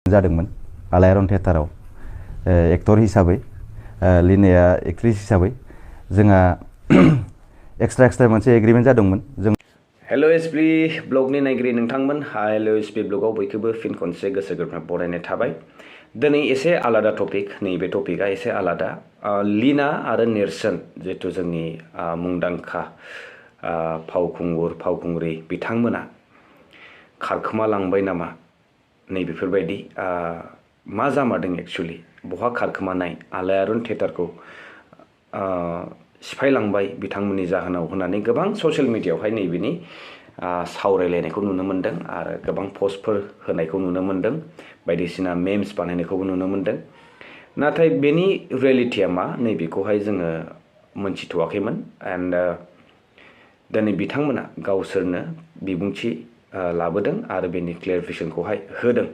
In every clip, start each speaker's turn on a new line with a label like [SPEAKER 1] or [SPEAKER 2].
[SPEAKER 1] जादोंमोन आलाइ आरन थिएटाराव एक्टर हिसाबै लीनाया एक्ट्रेस हिसाबै जोंहा एक्सट्रा मोनसे एग्रीमेंट जादोंमोन जों
[SPEAKER 2] हेलो एसपी ब्लगनि नायगिरि नोंथांमोन हेलो एसपी ब्लगाव बयखौबो फिन खनसे गोसो गोरबोनिफ्राय बरायनाय थाबाय दिनै एसे आलादा टपिक नैबे टपिकआ एसे आलादा लीना आरो नेरसोन जिहेतु जोंनि मुंदांखा फावखुंग्रि बिथांमोना खारखोमालांबाय नामा नैबेफोरबायदि मा जामारदों एक्चुअली बहा खारखोमानाय आलाइ आरन थिएटारखौ सिफायलांबाय बिथांमोननि जाहोनाव होननानै गोबां ससियेल मिडियायावहाय नैबेनि सावरायलायनायखौ नुनो मोन्दों आरो गोबां पस्टफोर होनायखौ नुनो मोन्दों बायदिसिना मेम्स बानायनायखौबो नुनो मोन्दों नाथाय बेनि रियेलिटिया मा नैबेखौहाय जोङो मोनथिथ'वाखैमोन एन्ड दिनै बिथांमोना गावसोरनो बिबुंथि लाबोदों आरो बेनि क्लेरिफिकेशनखौहाय होदों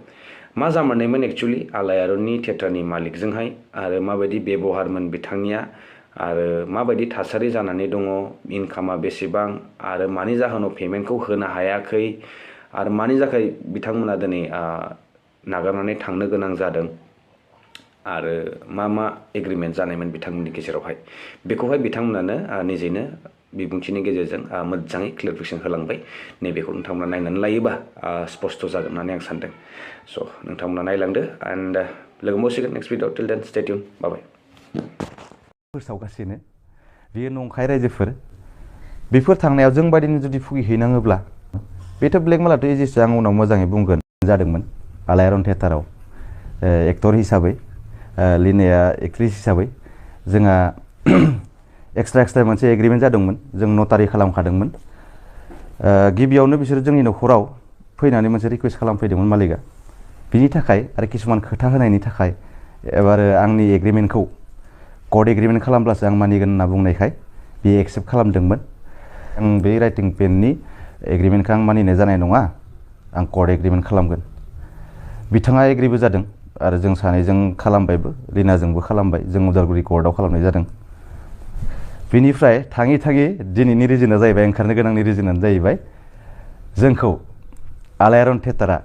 [SPEAKER 2] मा जामारनायमोन एक्चुअली आलाइ आरननि थिएटारनि मालिकजोंहाय आरो माबायदि बेबहारमोन बिथांनिया आरो माबायदि थासारि जानानै दङ इनकामा बेसेबां आरो मानि जाहोनाव पेमेन्टखौ होनो हायाखै आरो मानि थाखाय बिथांमोना दिनै नागारनानै थांनो गोनां जादों आरो मा एग्रीमेंट जानायमोन बिथांमोननि गेजेरावहाय बेखौहाय बिथांमोनानो निजेनो बिबुंथिनि गेजेरजों मोजाङै क्लेरिफिकेशन होलांबाय नैबेखौ नोंथांमोना नायनानै लायोबा स्पष्ट जागोन होननानै आं सानदों स' नोंथांमोना नायलांदो एन्ड लोगो मोनसिगोन नेक्स्ट भिडिअ टिल देन स्टे ट्युन बाय
[SPEAKER 1] फोसावगासिनो बेयो नंखाय रायजोफोर बेफोर थांनायाव जों बायदिनो जुदि फुगिहैनाङोब्ला बेथ' ब्लेकमेलाथ' एजेसो आं उनाव मोजाङै बुंगोन जादोंमोन आलाइ आरन थिएटाराव एक्टर हिसाबै लीनाया एक्ट्रेस हिसाबै जोंहा एक्सट्रा मोनसे एग्रीमेंट जादोंमोन जों नटारि खालामखादोंमोन गिबियावनो बिसोर जोंनि न'खराव फैनानै मोनसे रिक्वेस्ट खालामफैदोंमोन मालिकआ बिनि थाखाय आरो किसुमान खोथा होनायनि थाखाय एबार आंनि एग्रीमेंटखौ कर्ट एग्रीमेंट खालामब्लासो आं मानिगोन होनना बुंनायखाय बे एक्सेप्ट खालामदोंमोन आं बे राइटिं पेननि एग्रीमेंटखौ आं मानिनाय जानाय नङा आं कर्ट एग्रीमेंट खालामगोन बिथाङा एग्रीबो जादों आरो जों सानैजों खालामबायबो लीनाजोंबो खालामबाय जों उदालगुरि कर्टआव खालामनाय जादों बेनिफ्राय थाङै दिनैनि रिजोना जाहैबाय ओंखारनो गोनांनि रिजोनानो जाहैबाय जोंखौ आलाइ आरन थिएटारा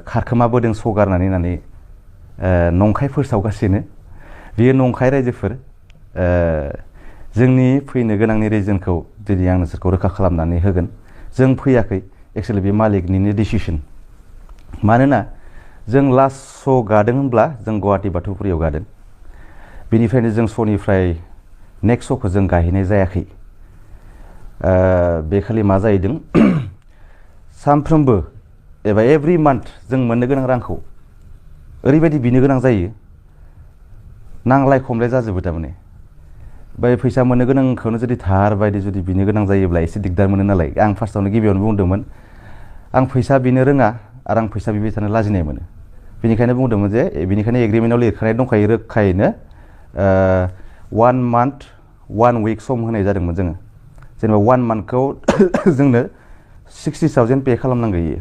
[SPEAKER 1] खारखोमाबोदों सगारनानै होननानै नंखाय फोसावगासिनो बेयो नंखाय रायजोफोर जोंनि फैनो गोनांनि रिजनखौ दिनै आं नोंसोरखौ रोखा खालामनानै होगोन जों फैयाखै एक्चुअलि बे मालिकनिनो डिसिसन मानोना जों लास्ट श' गादों होनब्ला जों गुवाहाटि बाथौफुरियाव गादों बेनिफ्रायनो जों श'निफ्राय नेक्स्ट श'खौ जों गाहैनाय जायाखै बे खालि मा जाहैदों सानफ्रोमबो एबा एभ्रि मान्थ जों मोननो गोनां रांखौ ओरैबायदि बिनो गोनां जायो नांलाय खमलाय जाजोबो थारमाने बै फैसा मोननो गोनांखौनो जुदि धार बायदि जुदि बिनो गोनां जायोब्ला एसे दिगदार मोनो नालाय आं फार्स्टआवनो गिबियावनो बुंदोंमोन आं फैसा बिनो रोङा आरो आं फैसा बिबाय थानो लाजिनाय मोनो बेनिखायनो बुंदोंमोन जे बेनिखायनो एग्रीमेन्टआव लिरखानाय दंखायो रोखायैनो 1 month 1 week सम होनाय जादोंमोन जोङो जेनेबा 1 monthखौ जोंनो 60,000 पे खालामनांगौ इयो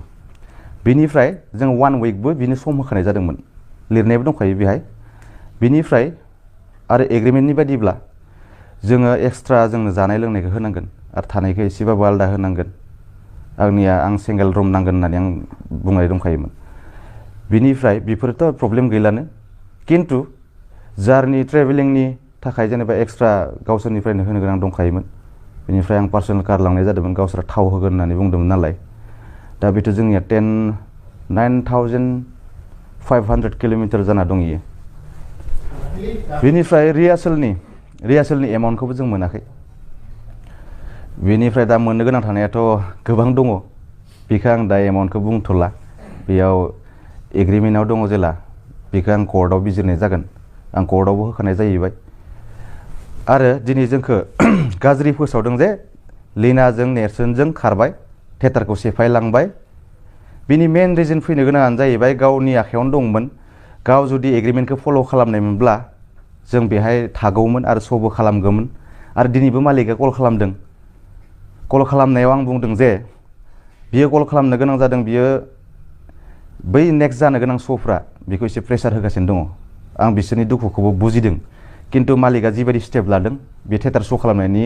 [SPEAKER 1] बेनिफ्राय जों 1 weekबो बिनो सम होखानाय जादोंमोन लिरनायबो दंखायो बेहाय बेनिफ्राय आरो एग्रीमेन्टनि बायदिब्ला जोङो एक्सट्रा जोंनो जानाय लोंनायखौ होनांगोन आरो थानायखौ एसेबाबो आलादा होनांगोन आं सिंगेल रुम नांगोन होननानै आं बुंनाय दंखायोमोन बेनिफ्राय बेफोरथ' प्रब्लेम गैलानो किन्तु जार्नि ट्रेभेलिंनि थाखाय जेनेबा एक्सट्रा गावसोरनिफ्रायनो होनो गोनां दंखायोमोन बेनिफ्राय आं पार्सनेल कार लांनाय जादोंमोन गावसोरा थाव होगोन होननानै बुंदोंमोन नालाय दा बेथ' जोंनिया 9,500 किल'मिटार जाना दं इयो बेनिफ्राय रिहार्सेलनि एमाउन्टखौबो जों मोनाखै बेनिफ्राय दा मोननो गोनां थानायाथ' गोबां दङ बेखौ आं दा एमाउन्टखौ बुंथ'ला बेयाव एग्रीमेन्टआव दङ जेला बेखौ आं कर्टआव बिजिरनाय जागोन आं कर्टआवबो होखानाय जाहैबाय आरो दिनै जोंखौ गाज्रि फोसावदों जे लीनाजों नेरसोनजों खारबाय थिएटारखौ सेफायलांबाय बिनि मेन रिजन फैनो गोनाङानो जाहैबाय गावनि आखायावनो दंमोन गाव जुदि एग्रीमेन्टखौ फल' खालामनायमोनब्ला जों बेहाय थागौमोन आरो श'बो खालामगौमोन आरो दिनैबो मालिकआ कल खालामदों कल खालामनायाव आं बुंदों जे बियो कल खालामनो गोनां जादों बियो बै नेक्स्ट जानो गोनां श'फ्रा बेखौ एसे प्रेसार होगासिनो दङ आं बिसोरनि दुखुखौबो बुजिदों किन्तु मालिकआ जिबायदि स्टेप लादों बे थिएटार श' खालामनायनि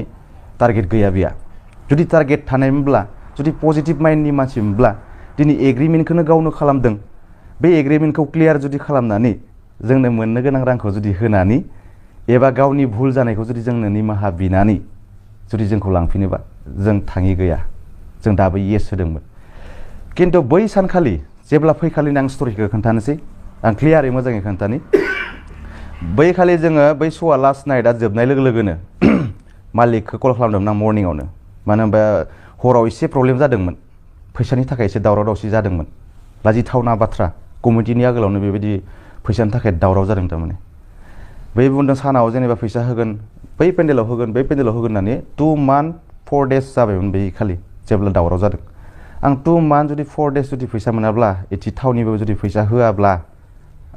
[SPEAKER 1] टारगेट गैया बेहा जुदि टारगेट थानायमोनब्ला जुदि पजिटिभ माइन्डनि मानसिमोनब्ला दिनै एग्रीमेन्टखौनो गावनो खालामदों बे एग्रिमेन्टखौ क्लियार जुदि खालामनानै जोंनो मोननो गोनां रांखौ जुदि होनानै एबा गावनि भुल जानायखौ जुदि जोंनो निमाहा बिनानै जुदि जोंखौ लांफिनोबा जों थाङि गैया जों दाबो येस होदोंमोन खिन्थु बै सानखालि जेब्ला फैखालिनो आं स्ट'रिखौ खोन्थानोसै आं क्लियारै मोजाङै खोन्थानि बै खालि जोङो बै श'आ लास्ट नाइटआ जोबनाय लोगो लोगोनो मालिकखौ कल खालामदोंमोन आं मर्निंआवनो मानो होनबा हराव एसे प्रब्लेम जादोंमोन फैसानि थाखाय एसे दावराव दावसि जादोंमोन लाजिथावना बाथ्रा कमिटिनि आगोलावनो बेबायदि फैसानि थाखाय दावराव जादों थारमाने बै बुंदों सानाव जेनेबा फैसा होगोन बै पेन्डेलाव होगोन होननानै 2 month 4 days जाबायमोन बै खालि जेब्ला दावराव जादों आं 2 month जुदि 4 days जुदि फैसा मोनाब्ला एथि थावनिबो जुदि फैसा होआब्ला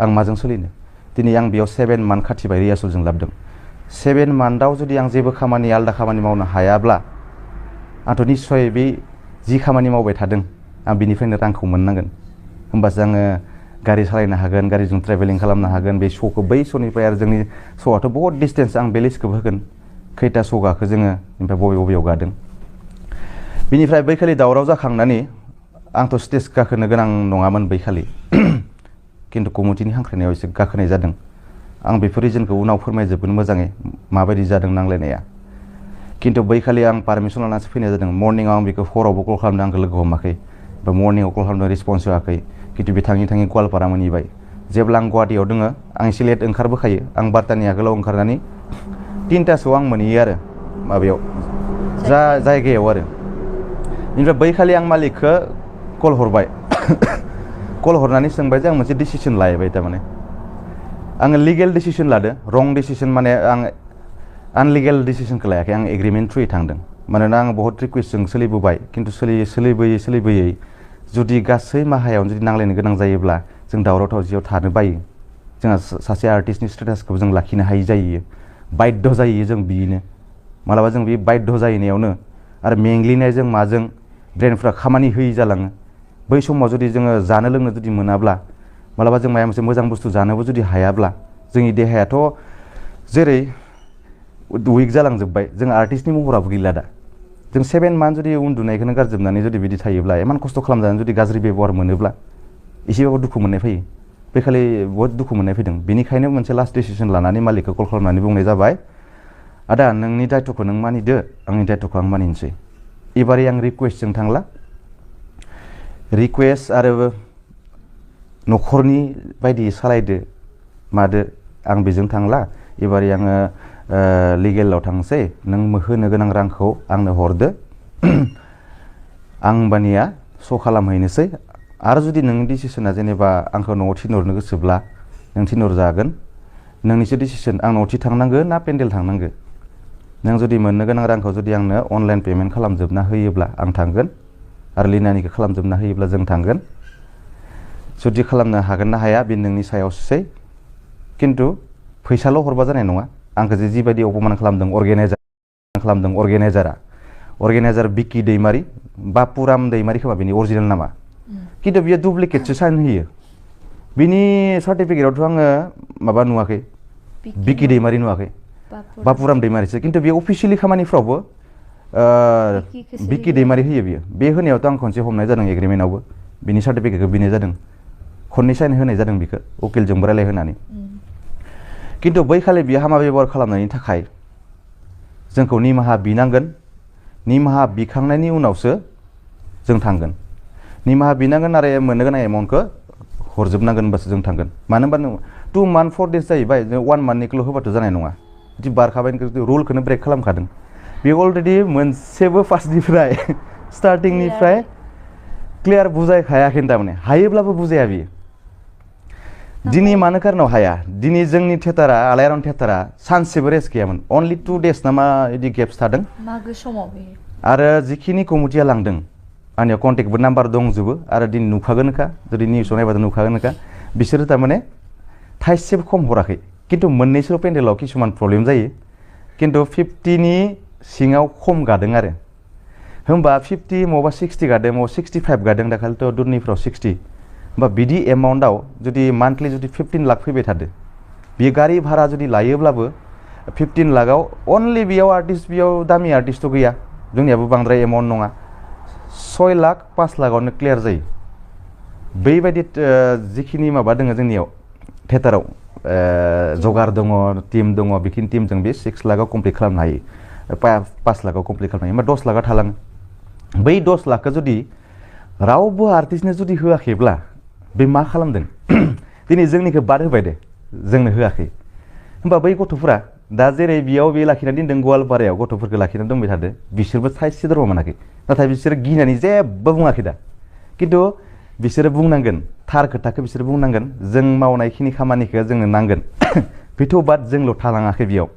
[SPEAKER 1] आं माजों सोलिनो दिनै आं बेयाव 7 month खाथिबाय रियासलजों लाबदों 7 monthआव जुदि आं जेबो खामानि आलदा खामानि मावनो हायाब्ला आंथ' निस्सय बे जि खामानि मावबाय थादों आं बिनिफ्रायनो रांखौ मोननांगोन होमबासो आङो गारि सालायनो हागोन गारिजों ट्रेभेलिं खालामनो हागोन बे श'खौ बै श'निफ्राय आरो जोंनि श'आथ' बहुत डिसटेन्स आं बे लिस्टखौबो होगोन खैथा श' गाखो जोङो ओमफ्राय बबेयाव गादों बिनिफ्राय बै खालि दावराव जाखांनानै आंथ' स्टेज गाखोनो गोनां नङामोन बै खालि खिन्थु कमिटिनि हांख्रायनायाव एसे गाखोनाय जादों आं बेफोर रिजनखौ उनाव फोरमायजोबगोन मोजाङै माबायदि जादों नांलायनाया खिन्थु बै खालि आं पारमिसन लानासो फैनाय जादों मर्निंआव आं बेखौ हरावबो कल खालामदों आंखौ लोगो हमाखै बा मर्निंआव कल खालामदों रिसपन्स होआखै खिन्थु बे थाङै गवालपारा मोनहैबाय जेब्ला आं गुवाहाटियाव दोङो आं एसे लेट ओंखारबोखायो आं 12तानि आगोलाव ओंखारनानै 3तासोआव आं मोनहैयो आरो माबायाव जायगायाव आरो बेनिफ्राय बै खालि आं मालिकखौ कल हरबाय कल हरनानै सोंबाय जे आं मोनसे डिसिसन लायबाय थारमाने आङो लिगेल डिसिसन लादो रं डिसिसन माने आं आनलिगेल डिसिसनखौ लायाखै आं एग्रिमेन्ट थ्रुयै थांदों मानोना आं बहुत रिकुवेस्टजों सोलिबोबाय खिन्थु सोलिबोयै जुदि गासै माहायावनो जुदि नांलायनो गोनां जायोब्ला जों दावराव दावसियाव थानो बायो जोंहा सासे आर्टिस्टनि स्टेटासखौ जों लाखिनो हायि जायो बाध्य जायो जों बिनो मालाबा जों बे बाध्य जाहैनायावनो आरो मेंग्लिनायजों माजों ब्रेनफ्रा खामानि होयि जालाङो बै समाव जुदि जोङो जानो लोंनो जुदि मोनाब्ला मालाबा जों माबा मोनसे मोजां बुस्थु जानोबो जुदि हायाब्ला जोंनि देहायाथ' जेरै उइक जालांजोब्बाय जों आर्टिस्टनि महराबो गैला दा जों 7 month जुदि उन्दुनायखौनो गारजोबनानै जुदि बिदि थायोब्ला इमान खस्थ' खालामजानानै जुदि गाज्रि बेबहार मोनोब्ला एसेबाबो दुखु मोननाय फैयो बे खालि बहुत दुखु मोननाय फैदों बेनिखायनो मोनसे लास्ट डिसिसन लानानै मालिकखौ कल खालामनानै बुंनाय जाबाय आदा नोंनि दायथ'खौ नों मानिदो आंनि दायथ'खौ आं मानिनोसै एबारै आं रिकुवेस्टजों थांला रिकुवेस्ट आरो न'खरनि बायदि सालायदो मादो आं बेजों थांला एबारै आङो लिगेलाव थांसै नों होनो गोनां रांखौ आंनो हरदो आं होमबानिया श' खालामहैनोसै आरो जुदि नोंनि डिसिसना जेनेबा आंखौ न'आव थिनहरनो गोसोब्ला नों थिनहरजागोन नोंनिसो डिसिसन आं न'आव थांनांगो ना पेन्डेल थांनांगो नों जुदि मोननो गोनां रांखौ जुदि आंनो अनलाइन पेमेन्ट खालामजोबना होयोब्ला आं थांगोन आरो लिनानिखौ खालामजोबना होयोब्ला जों थांगोन जुदि खालामनो हागोन ना हाया बे नोंनि सायावसै खिन्थु फैसाल' हरबा जानाय नङा आंखौ जिबायदि अपमान खालामदों अर्गेनाइजार बिकि दैमारि बापुराम दैमारि खोमा बेनि अरिजिनेल नामा खिन्थु बियो डुप्लिकेटसो साइन होयो बिनि सार्टिफिकेटआवथ' आङो माबा नुवाखै बिकि दैमारि नुवाखै बापुराम दैमारिसो खिन्थु बे अफिसियेलि खामानिफ्रावबो बिकि दैमारि होयो बियो बे होनायावथ' आं खनसे हमनाय जादों एग्रिमेन्टआवबो बिनि सार्टिफिकेटखौ बिनाय जादों खननै साइन होनाय जादों बिखौ उकिलजोंबो रायलायहोनानै खिन्थु बै खालि बियो हामा बेबहार खालामनायनि थाखाय जोंखौ निमाहा बिनांगोन निमाहा बिखांनायनि उनावसो जों थांगोन निमाहा बिनांगोन आरो मोननो गोनां एमाउन्टखौ हरजोबनांगोन होनबासो जों थांगोन मानो होनबा 2 month 4 days जाहैबाय 1 monthनिखौल' होबाथ' जानाय नङा बिदि बारखाबाय रुलखौनो ब्रेक खालामखादों बे अलरेडि मोनसेबो फार्स्टनिफ्राय स्टार्टिंनिफ्राय क्लियार बुजायखायाखै थारमाने हायोब्लाबो बुजाया बियो दिनै मानो कारनाव हाया दिनै जोंनि थियेटारा आलाइ आरन थियेटारा सानसेबो रेस्ट गैयामोन अनलि 2 days नामा बिदि गेप्स थादों
[SPEAKER 3] मागो समाव
[SPEAKER 1] आरो जिखिनि कमिटिया लांदों आंनियाव कन्टेक्टबो नाम्बार दंजोबो आरो दिनै नुखागोनखा जुदि निउसाव नायबाथ' नुखागोनखा बिसोरो थारमाने थाइसेबो खम हराखै खिन्थु मोननैसो पेन्डेलाव किसुमान प्रब्लेम जायो खिन्थु 50नि सिङाव खम गादों आरो होमबा 50 मबा 60 गादों मबा 65 गादों दाखालिथ' दुरनिफ्राव 60 होमबा बिदि एमाउन्टआव जुदि मान्थलि जुदि 15 लाख फैबाय थादो बियो गारि भारा जुदि लायोब्लाबो 15 लाखआव अनलि बेयाव आर्टिस्ट बेयाव दामि आर्टिस्टथ' गैया जोंनियाबो बांद्राय एमाउन्ट नङा 6 लाख 5 लाखआवनो क्लियार जायो बैबायदि जिखिनि माबा दङ जोंनियाव थिएटाराव जगार दङ टीम दङ बेखिनि टीमजों बे 6 लाखआव कमप्लिट खालामनो हायो 5 लाखआव कमप्लिट खालामनो हायो होमबा 10 लाखआ थालाङो बै 10 लाखखौ जुदि रावबो आर्टिस्टनो जुदि होआखैब्ला बे मा खालामदों दिनै जोंनिखौ बाद होबाय दे जोंनो होआखै होमबा बै गथ'फोरा दा जेरै बेयाव बे लाखिनानै दोनदों गवालपारायाव गथ'फोरखौ लाखिनानै दोनबाय थादो बिसोरबो थाइसे दरमा मोनाखै नाथाय बिसोर गिनानै जेबो बुङाखै दा खिन्थु बिसोरो बुंनांगोन थार खोथाखौ बिसोर बुंनांगोन जों मावनायखिनि खामानिखौ जोंनो नांगोन बेथ' बाद जोंल' थालाङाखै बेयाव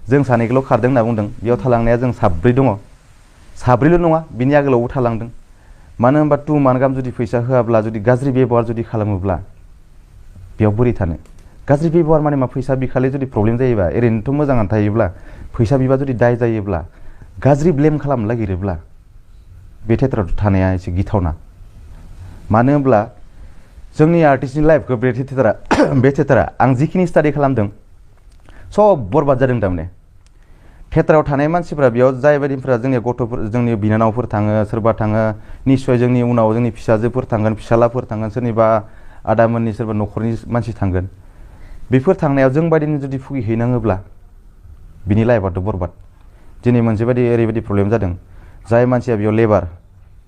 [SPEAKER 1] जों सानैखौल' खारदों होनना बुंदों बेयाव थालांनाया जों साब्रै दङ साब्रैल' नङा बिनि आगोलावबो थालांदों मानो होनबा 2 मान्थ गाहाम जुदि फैसा होआब्ला जुदि गाज्रि बेबहार जुदि खालामोब्ला बेयाव बोरै थानो गाज्रि बेबहार माने मा फैसा बिखालि जुदि प्रब्लेम जायोबा ओरैनोथ' मोजाङानो थायोब्ला फैसा बिबा जुदि दाय जायोब्ला गाज्रि ब्लेम खालामनो नागिरोब्ला बे थिएटाराव थानाया एसे गिथावना मानो होनब्ला जोंनि आर्टिस्टनि लाइफखौ बे थिएटारा आं जिखिनि स्टाडि खालामदों सब बरबाद जादों थारमाने थिएटाराव थानाय मानसिफ्रा बेयाव जाय बायदिफ्रा जोंनि गथ'फोर जोंनि बिनानावफोर थाङो सोरबा थाङो निस्सय जोंनि उनाव जोंनि फिसाजोफोर थांगोन फिसालाफोर थांगोन सोरनिबा आदामोननि सोरबा न'खरनि मानसि थांगोन बेफोर थांनायाव जों बायदिनो जुदि भुगिहैनाङोब्ला बिनि लाइफआथ' बरबाद दिनै मोनसे बायदि ओरैबायदि प्रब्लेम जादों जाय मानसिया बेयाव लेबार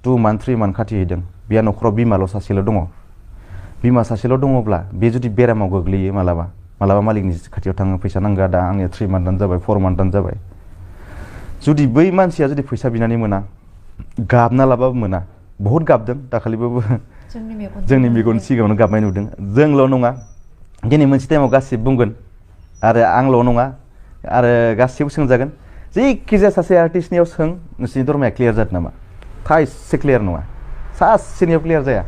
[SPEAKER 1] 2 मान्थ 3 मान्थ खाथिहैदों बेहा न'खराव बिमाल' सासेल' दङ बिमा सासेल' दङब्ला बे जुदि बेरामाव गोग्लैयो मालाबा मालिकनि खाथियाव थाङो फैसा नांगौ दा आंनिया 3 मान्थानो जाबाय 4 मान्थानो जाबाय जुदि बै मानसिया जुदि फैसा बिनानै मोना गाबना लाबाबो मोना बहुद गाबदों दाखालिबाबो जोंनि मेगन सिगाङावनो गाबनाय नुदों जोंल' नङा दिनै मोनसे टाइमाव गासिबो बुंगोन आरो आंल' नङा आरो गासिबो सोंजागोन जायखिजाया सासे आर्टिस्टनियाव सों नोंसोरनि दरमाया क्लियार जादों नामा थाइसे क्लियार नङा सासेनियाव क्लियार जाया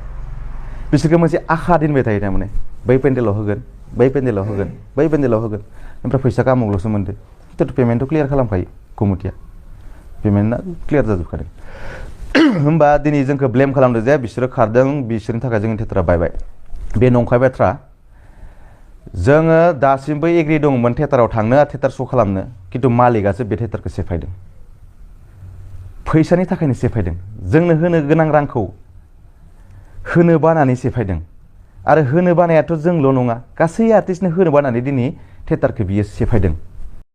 [SPEAKER 1] बिसोरखौ मोनसे आखा दोनबाय थायो थारमाने बै पेन्डेलाव होगोन बै पेन्डेलाव होगोन बै पेन्डेलाव होगोन ओमफ्राय फैसा कामावल'सो मोनदो खिन्थु पेमेन्टखौ क्लियार खालामखायो कमिटिया पेमेन्टआ क्लियार जाजोबखादों होमबा दिनै जोंखौ ब्लेम खालामदों जे बिसोरो खारदों बिसोरनि थाखाय जोंनि थिएटारा बायबाय बे नंखाय बाथ्रा जोङो दासिमबो एग्रि दंमोन थिएटाराव थांनो थिएटार श' खालामनो खिन्थु मालिकआसो बे थिएटारखौ सेफायदों फैसानि थाखायनो सेफायदों जोंनो होनो गोनां रांखौ होनो बानानै सेफायदों आरो होनो बानायाथ' जोंल' नङा गासै आर्टिस्टनो होनो बानानै दिनै थिएटारखौ बियो सेफायदों